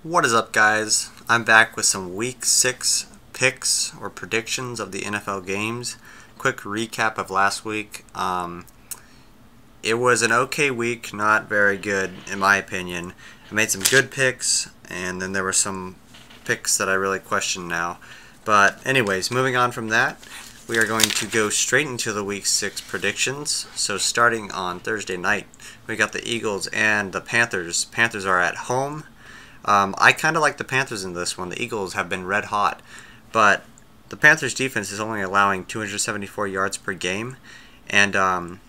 What is up, guys? I'm back with some Week 6 picks or predictions of the NFL games. Quick recap of last week. It was an okay week, not very good in my opinion. I made some good picks, and then there were some picks that I really question now. But anyways, moving on from that, we are going to go straight into the Week 6 predictions. So starting on Thursday night, we got the Eagles and the Panthers. Panthers are at home. I kind of like the Panthers in this one. The Eagles have been red hot, but the Panthers defense is only allowing 274 yards per game, and I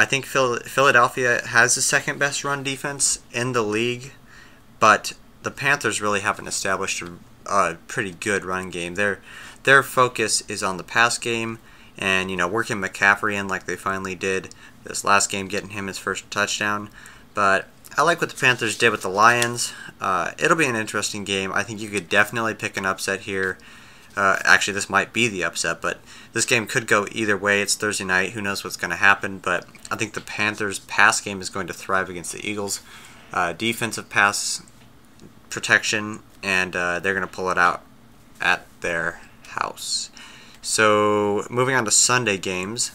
think Philadelphia has the second best run defense in the league, but the Panthers really haven't established a pretty good run game. Their focus is on the pass game, and working McCaffrey in like they finally did this last game, getting him his first touchdown, but I like what the Panthers did with the Lions. It'll be an interesting game. I think you could definitely pick an upset here. Actually, this might be the upset, but this game could go either way. It's Thursday night. Who knows what's going to happen? But I think the Panthers' pass game is going to thrive against the Eagles' defensive pass protection, and they're going to pull it out at their house. So moving on to Sunday games,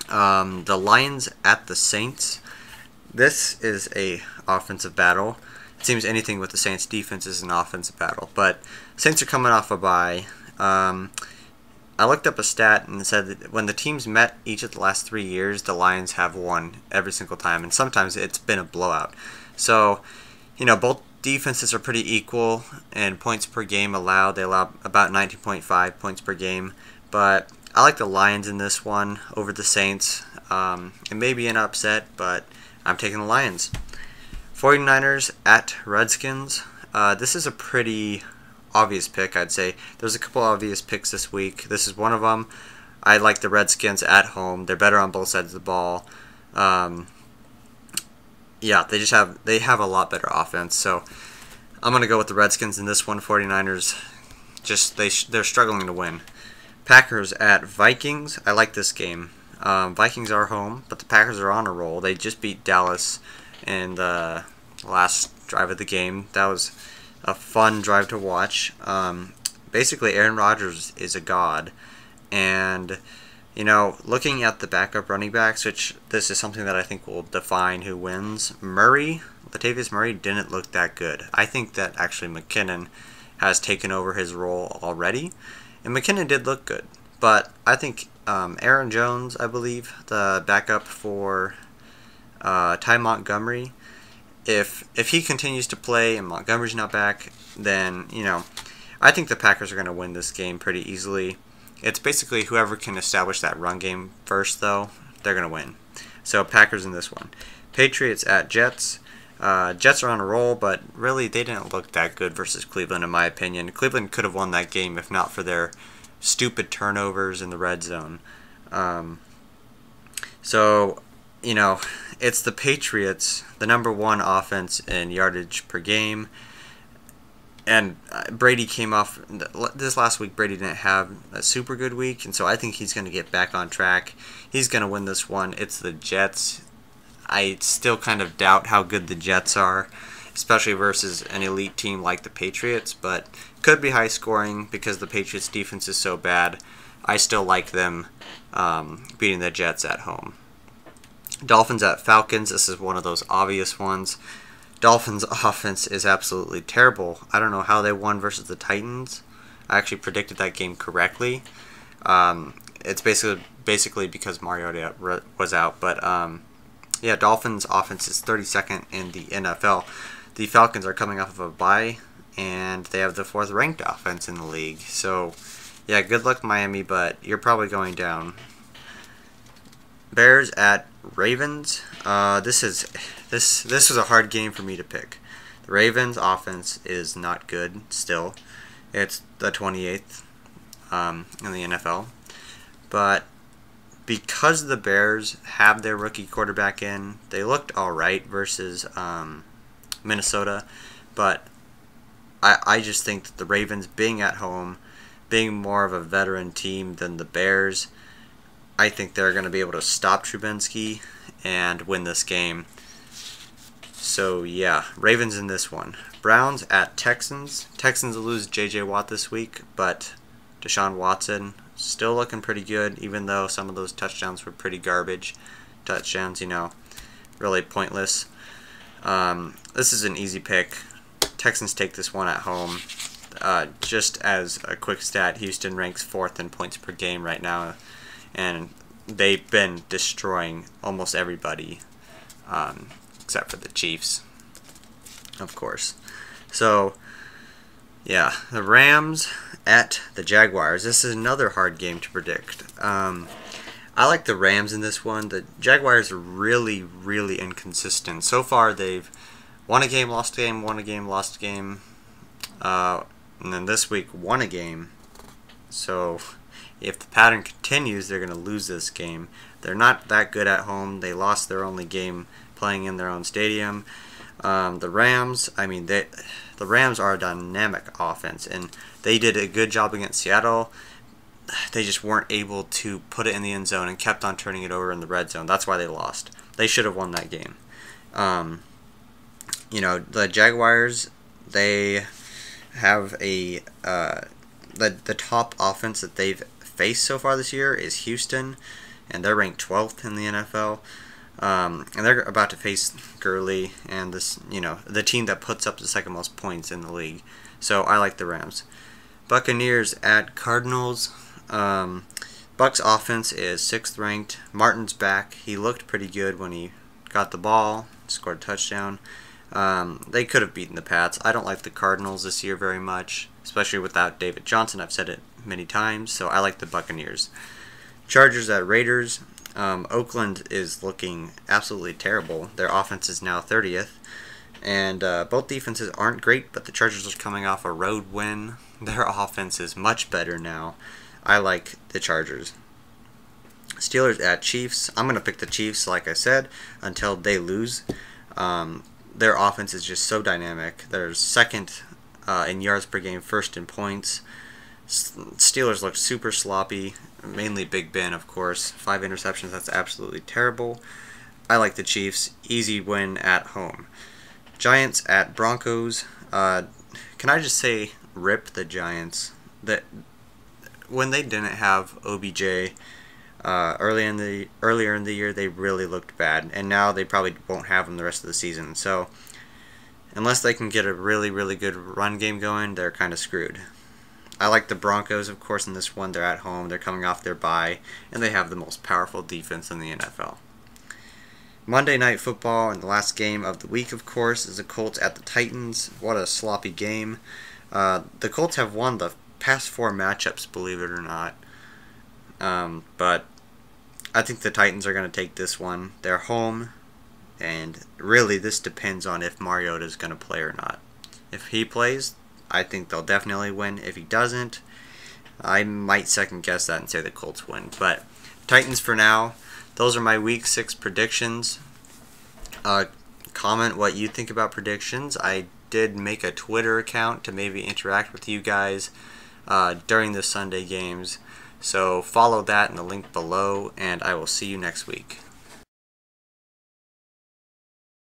the Lions at the Saints. This is a offensive battle. It seems anything with the Saints defense is an offensive battle, but Saints are coming off a bye. I looked up a stat and it said that when the teams met each of the last 3 years, the Lions have won every single time, and sometimes it's been a blowout. So, both defenses are pretty equal in points per game allowed. They allow about 19.5 points per game, but I like the Lions in this one over the Saints. It may be an upset, but I'm taking the Lions. 49ers at Redskins. This is a pretty obvious pick, I'd say. There's a couple obvious picks this week. This is one of them. I like the Redskins at home. They're better on both sides of the ball. They have a lot better offense. So I'm gonna go with the Redskins in this one. 49ers, they're struggling to win. Packers at Vikings. I like this game. Vikings are home, but the Packers are on a roll. They just beat Dallas in the last drive of the game. That was a fun drive to watch. Basically, Aaron Rodgers is a god. And, looking at the backup running backs, which this is something that I think will define who wins, Latavius Murray didn't look that good. I think that actually McKinnon has taken over his role already. And McKinnon did look good. But I think Aaron Jones, I believe, the backup for Ty Montgomery, if he continues to play and Montgomery's not back, then, I think the Packers are going to win this game pretty easily. It's basically whoever can establish that run game first, though, they're going to win. So Packers in this one. Patriots at Jets. Jets are on a roll, but really they didn't look that good versus Cleveland, in my opinion. Cleveland could have won that game if not for their stupid turnovers in the red zone. It's the Patriots, the #1 offense in yardage per game. And Brady came off this last week. Brady didn't have a super good week, and so I think he's going to get back on track. He's going to win this one. It's the Jets. I still kind of doubt how good the Jets are, especially versus an elite team like the Patriots, but could be high scoring because the Patriots defense is so bad. I still like them beating the Jets at home. Dolphins at Falcons. This is one of those obvious ones. Dolphins offense is absolutely terrible. I don't know how they won versus the Titans. I actually predicted that game correctly. It's basically because Mariota was out, but Dolphins offense is 32nd in the NFL. The Falcons are coming off of a bye, and they have the 4th ranked offense in the league. So, good luck Miami, but you're probably going down. Bears at Ravens. This was a hard game for me to pick. The Ravens offense is not good still. It's the 28th in the NFL. But because the Bears have their rookie quarterback in, they looked alright versus Minnesota. But I just think that the Ravens being at home, being more of a veteran team than the Bears, I think they're going to be able to stop Trubinsky and win this game. So yeah, Ravens in this one. Browns at Texans. Texans lose J.J. Watt this week, but Deshaun Watson still looking pretty good, even though some of those touchdowns were pretty garbage. Touchdowns, really pointless. This is an easy pick. Texans take this one at home. Just as a quick stat, Houston ranks 4th in points per game right now, and they've been destroying almost everybody, except for the Chiefs, of course. So, yeah, the Rams at the Jaguars. This is another hard game to predict. I like the Rams in this one. The Jaguars are really, really inconsistent. So far, they've won a game, lost a game, won a game, lost a game. And then this week, won a game. So if the pattern continues, they're going to lose this game. They're not that good at home. They lost their only game playing in their own stadium. The Rams, the Rams are a dynamic offense, and they did a good job against Seattle. They just weren't able to put it in the end zone and kept on turning it over in the red zone. That's why they lost. They should have won that game. The Jaguars, they have the top offense that they've faced so far this year is Houston, and they're ranked 12th in the NFL. And they're about to face Gurley and the team that puts up the second most points in the league. So I like the Rams. Buccaneers at Cardinals. Bucks offense is 6th ranked. Martin's back. He looked pretty good when he got the ball, scored a touchdown. They could have beaten the Pats. I don't like the Cardinals this year very much, especially without David Johnson. I've said it many times, so I like the Buccaneers. Chargers at Raiders. Oakland is looking absolutely terrible. Their offense is now 30th, and both defenses aren't great, but the Chargers are coming off a road win. Their offense is much better now. I like the Chargers. Steelers at Chiefs. I'm going to pick the Chiefs, like I said, until they lose. Their offense is just so dynamic. They're 2nd in yards per game, 1st in points. Steelers look super sloppy, mainly Big Ben, of course. 5 interceptions, that's absolutely terrible. I like the Chiefs. Easy win at home. Giants at Broncos. Can I just say, rip the Giants? That when they didn't have OBJ earlier in the year, they really looked bad, and now they probably won't have him the rest of the season. So unless they can get a really, really good run game going, they're kind of screwed. I like the Broncos, of course, in this one. They're at home, they're coming off their bye, and they have the most powerful defense in the NFL. Monday Night Football, and the last game of the week, of course, is the Colts at the Titans. What a sloppy game. The Colts have won the past 4 matchups, believe it or not. But I think the Titans are going to take this one. They're home, and really this depends on if Mariota is going to play or not. If he plays, I think they'll definitely win. If he doesn't, I might second guess that and say the Colts win. But Titans for now. Those are my Week 6 predictions. Comment what you think about predictions. I did make a Twitter account to maybe interact with you guys during the Sunday games. So follow that in the link below, and I will see you next week.